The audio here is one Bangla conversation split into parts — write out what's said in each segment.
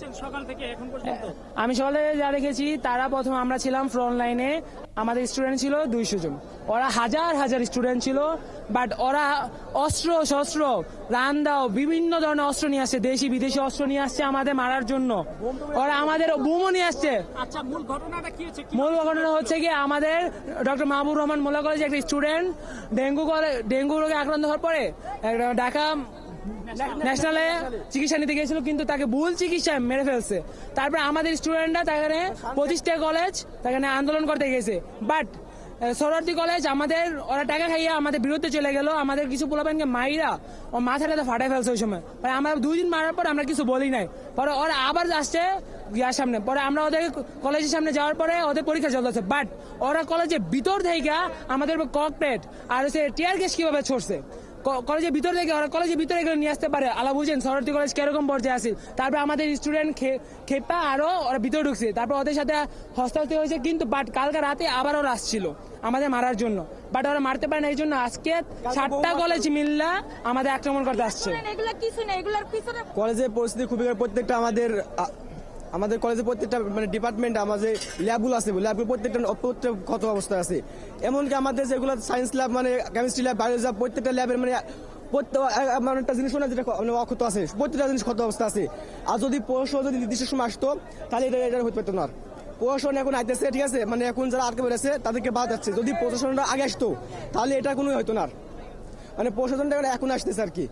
দেখেছেন সকাল থেকে এখন পর্যন্ত? আমি সকালে যা দেখেছি তারা প্রথমে আমরা ছিলাম ফ্রন্ট লাইনে, আমাদের স্টুডেন্ট ছিল 200 জন, ওরা হাজার হাজার স্টুডেন্ট ছিল, বাট ওরা অস্ত্র শস্ত্র রান্দাও বিভিন্ন ধরনের অস্ত্র নিয়ে আসছে, দেশি বিদেশি অস্ত্র নিয়ে আসছে আমাদের মারার জন্য, ওরা আমাদের বোমও নিয়ে আসছে। আচ্ছা, মূল ঘটনাটা কি হচ্ছে? মূল ঘটনা হচ্ছে কি, আমাদের ডক্টর মাহবুব রহমান মোল্লা কলেজে একটা স্টুডেন্ট ডেঙ্গু রোগে আক্রান্ত হওয়ার পরে ঢাকা ন্যাশনালে চিকিৎসা নিতে গিয়েছিল, কিন্তু তাকে ভুল চিকিৎসায় মেরে ফেলছে। তারপরে আমাদের স্টুডেন্টরা তাকে 25টা কলেজ তাকে আন্দোলন করতে গেছে, বাট সরোয়ার্দী কলেজ আমাদের ওরা টাকা খাইয়া আমাদের বিরুদ্ধে চলে গেল, আমাদের কিছু পোলাপানকে মাইরা ও মাথাটা ফাটাই ফেলছে ওই সময়। পরে আমরা 2 দিন মারার পর আমরা কিছু বলি নাই, পরে ওরা আবার আসছে ইয়ার সামনে, পরে আমরা ওদের কলেজের সামনে যাওয়ার পরে ওদের পরীক্ষা চলতেছে, বাট ওরা কলেজের ভিতর থেকে আমাদের ককটেট আর হচ্ছে টিয়ার গ্যাস কিভাবে ছড়ছে কলেজের ভিতর থেকে, ওরা কলেজের ভিতরে গেলে নিয়ে আসতে পারে। আলা বুঝেন সরস্বতী কলেজ কিরকম পর্যায়ে আছে। তারপর আমাদের স্টুডেন্ট খেপা আরো ওরা ভিতরে ঢুকছে, তারপর ওদের সাথে হস্তাহস্তি হয়েছে, কিন্তু বাট কালকে রাতে আবার ওরা আসছিল আমাদের মারার জন্য, বাট ওরা মারতে পারে না, এই জন্য আজকে 7টা কলেজ মিল্লা আমাদের আক্রমণ করতে আসছে। কলেজের পরিস্থিতি খুবই, প্রত্যেকটা আমাদের কলেজের প্রত্যেকটা মানে ডিপার্টমেন্ট, আমাদের ল্যাবগুলো আছে, ল্যাবগুলো প্রত্যেকটা ক্ষত অবস্থায় আছে। এমনকি আমাদের যেগুলো সায়েন্স ল্যাব মানে কেমিস্ট্রি ল্যাব, বায়োলজি ল্যাব, প্রত্যেকটা ল্যাবের মানে একটা জিনিস যেটা অক্ষত আছে, প্রত্যেকটা জিনিস ক্ষত অবস্থা আছে। আর যদি প্রশাসন যদি নির্দিষ্ট সময় আসতো তাহলে এটা হতে পারতো না। প্রশাসন এখন আইতেছে, ঠিক আছে, মানে এখন যারা আটকে বেড়েছে তাদেরকে বাদ যাচ্ছে। যদি প্রশাসনটা আগে আসতো তাহলে এটা কোনো হতো না, মানে প্রশাসনটা এখন আসতেছে আর কি।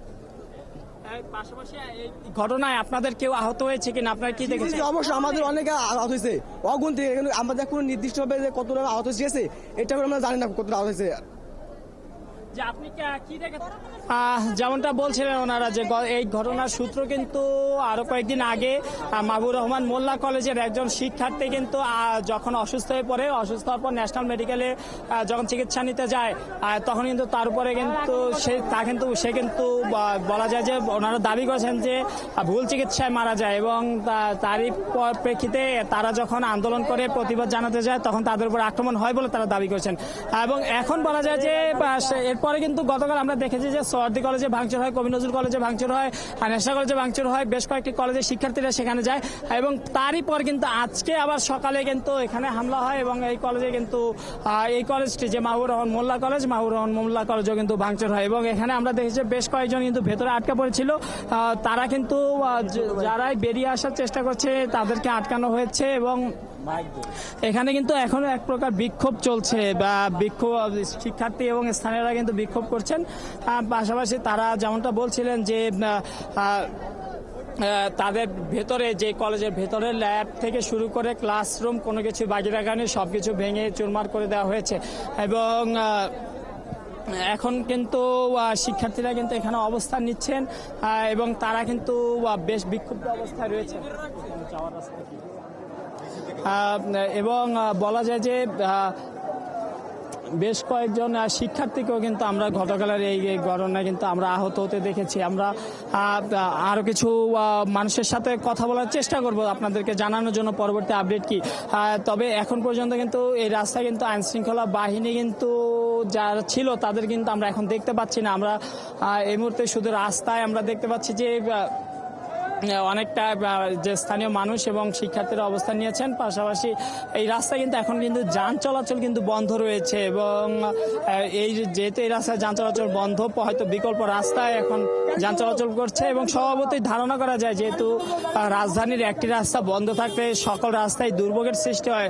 পাশাপাশি এই ঘটনায় আপনাদের কেউ আহত হয়েছে কিনা, আপনারা কি দেখেছেন? অবশ্যই আমাদের অনেকে আহত হয়েছে, অগুন্তি, আমাদের কোনো নির্দিষ্ট ভাবে কতটা আহত হয়েছে এটা আমরা জানি না কতটা আহত হয়েছে। আপনি কি দেখেছেন? যেমনটা বলছিলেন ওনারা যে এই ঘটনার সূত্র কিন্তু আরো কয়েকদিন আগে মাহবুব রহমান মোল্লা কলেজের একজন শিক্ষার্থী কিন্তু যখন অসুস্থ হয়ে পড়ে, অসুস্থ হওয়ার পর ন্যাশনাল মেডিকেলে যখন চিকিৎসা নিতে যায়, তখন কিন্তু তার উপরে কিন্তু সে কিন্তু বলা যায় যে ওনারা দাবি করেছেন যে ভুল চিকিৎসায় মারা যায়, এবং তারই প্রেক্ষিতে তারা যখন আন্দোলন করে প্রতিবাদ জানাতে যায় তখন তাদের উপর আক্রমণ হয় বলে তারা দাবি করেছেন। এবং এখন বলা যায় যে এরপরে কিন্তু গতকাল আমরা দেখেছি যে সরোয়ার্দী কলেজে ভাঙচুর হয়, কবি নজরুল কলেজে ভাঙচুর হয়, ন্যাশনাল কলেজে ভাঙচুর হয়, বেশ কয়েকটি কলেজের শিক্ষার্থীরা সেখানে যায়, এবং তারই পর কিন্তু আজকে আবার সকালে কিন্তু এখানে হামলা হয়, এবং এই কলেজে কিন্তু এই কলেজটি যে মাহবুব রহমান মোল্লা কলেজ, মাহবুব রহমান মোল্লা কলেজও কিন্তু ভাঙচুর হয়, এবং এখানে আমরা দেখেছি বেশ কয়েকজন কিন্তু ভেতরে আটকা পড়েছিল, তারা কিন্তু যারাই বেরিয়ে আসার চেষ্টা করছে তাদেরকে আটকানো হয়েছে, এবং এখানে কিন্তু এখনো এক প্রকার বিক্ষোভ চলছে, বা বিক্ষোভ শিক্ষার্থী এবং স্থানীয়রা কিন্তু বিক্ষোভ করছেন। পাশাপাশি তারা যেমনটা বলছিলেন যে তাদের ভেতরে, যে কলেজের ভেতরে ল্যাব থেকে শুরু করে ক্লাসরুম কোনো কিছু বাকি রাখা নেই, সবকিছু ভেঙে চুরমার করে দেওয়া হয়েছে, এবং এখন কিন্তু শিক্ষার্থীরা কিন্তু এখানে অবস্থান নিচ্ছেন, এবং তারা কিন্তু বেশ বিক্ষুব্ধ অবস্থায় রয়েছে, এবং বলা যায় যে বেশ কয়েকজন শিক্ষার্থীকেও কিন্তু আমরা গতকালের এই ঘটনায় কিন্তু আমরা আহত হতে দেখেছি। আমরা আরো কিছু মানুষের সাথে কথা বলার চেষ্টা করব আপনাদেরকে জানানোর জন্য পরবর্তী আপডেট কি। তবে এখন পর্যন্ত কিন্তু এই রাস্তায় কিন্তু আইন শৃঙ্খলা বাহিনী কিন্তু যারা ছিল তাদের কিন্তু আমরা এখন দেখতে পাচ্ছি না। আমরা এই মুহূর্তে শুধু রাস্তায় আমরা দেখতে পাচ্ছি যে অনেকটা যে স্থানীয় মানুষ এবং শিক্ষার্থীরা অবস্থান নিয়েছেন। পাশাপাশি এই রাস্তা কিন্তু এখন কিন্তু যান চলাচল কিন্তু বন্ধ রয়েছে, এবং এই যেহেতু এই রাস্তায় যান চলাচল বন্ধ, হয়তো বিকল্প রাস্তায় এখন যান চলাচল করছে, এবং স্বভাবতই ধারণা করা যায় যেহেতু রাজধানীর একটি রাস্তা বন্ধ থাকলে সকল রাস্তায় দুর্ভোগের সৃষ্টি হয়।